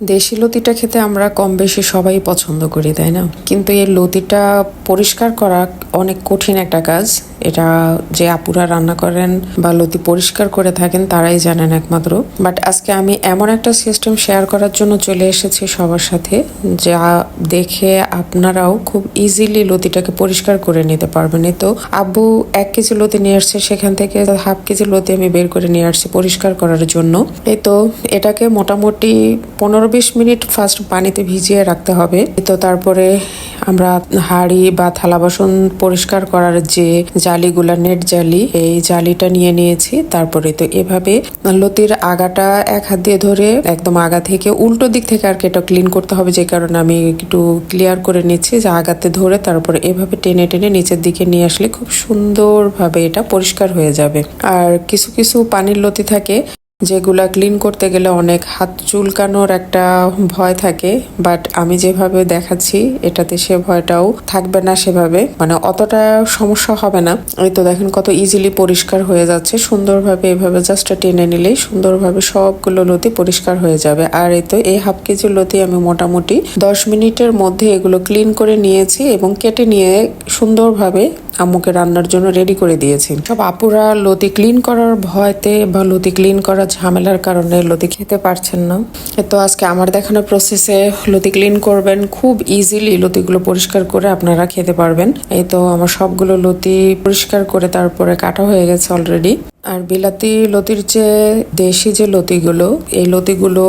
দেশি লতিটা খেতে আমরা কম বেশি সবাই পছন্দ করি, তাই না? কিন্তু এই লতিটা পরিষ্কার করা অনেক কঠিন একটা কাজ। এটা যে আপুরা রান্না করেন বা লতি পরিষ্কার করে থাকেন তারাই জানেন একমাত্র। বাট আজকে আমি এমন একটা সিস্টেম শেয়ার করার জন্য চলে এসেছি সবার সাথে, যা দেখে আপনারাও খুব ইজিলি লতিটাকে পরিষ্কার করে নিতে পারবেন। এই তো আব্বু 1 কেজি লতি নিয়ে আসছে, সেখান থেকে হাফ কেজি লতি আমি বের করে নিয়ে আসছি পরিষ্কার করার জন্য। এই তো এটাকে মোটামুটি 15-20 মিনিট ফার্স্ট পানিতে ভিজিয়ে রাখতে হবে। তো তারপরে আমরা হাঁড়ি বা থালা বাসন পরিষ্কার করার যে জালিগুলা, নেট জালি, এই জালিটা নিয়ে নিয়েছি। তারপরে তো এভাবে লতির আগাটা এক হাত দিয়ে ধরে একদম আগা থেকে উল্টো দিক থেকে আর কি এটা ক্লিন করতে হবে, যে কারণে আমি একটু ক্লিয়ার করে নিচ্ছি যে আগাতে ধরে তারপরে এভাবে টেনে টেনে নিচের দিকে নিয়ে আসলে খুব সুন্দরভাবে এটা পরিষ্কার হয়ে যাবে। আর কিছু কিছু পানির লতি থাকে যেগুলা ক্লিন করতে গেলে অনেক হাত চুলকানোর একটা ভয় থাকে, বাট আমি যেভাবে দেখাচ্ছি এটাতে সে ভয়টাও থাকবে না, সেভাবে মানে অতটা সমস্যা হবে না। এই তো দেখেন কত ইজিলি পরিষ্কার হয়ে যাচ্ছে সুন্দরভাবে। এভাবে জাস্ট টেনে নিলেই সুন্দরভাবে সবগুলো লতি পরিষ্কার হয়ে যাবে। আর এই তো এই হাফ কেজি লতি আমি মোটামুটি 10 মিনিটের মধ্যে এগুলো ক্লিন করে নিয়েছি এবং কেটে নিয়ে সুন্দরভাবে আম্মুকে রান্নার জন্য রেডি করে দিয়েছি। সব আপুরা লতি ক্লিন করার ভয়তে বা লতি ক্লিন করার ঝামেলার কারণে লতি খেতে পারছেন না। তো আজকে আমার দেখানো প্রসেসে লতি ক্লিন করবেন, খুব ইজিলি লতিগুলো পরিষ্কার করে আপনারা খেতে পারবেন। এই তো আমার সবগুলো লতি পরিষ্কার করে তারপরে কাটা হয়ে গেছে অলরেডি। আর বিলাতি লতির যে দেশি যে লতিগুলো, এই লতিগুলো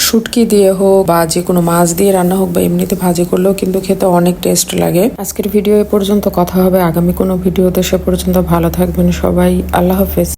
শুটকি দিয়ে হোক বা যে কোনো মাছ দিয়ে রান্না হোক বা এমনিতে ভাজি করলেও কিন্তু খেতে অনেক টেস্ট লাগে। আজকের ভিডিও এ পর্যন্ত, কথা হবে আগামী কোনো ভিডিওতে। সে পর্যন্ত ভালো থাকবেন সবাই, আল্লাহ হাফেজ।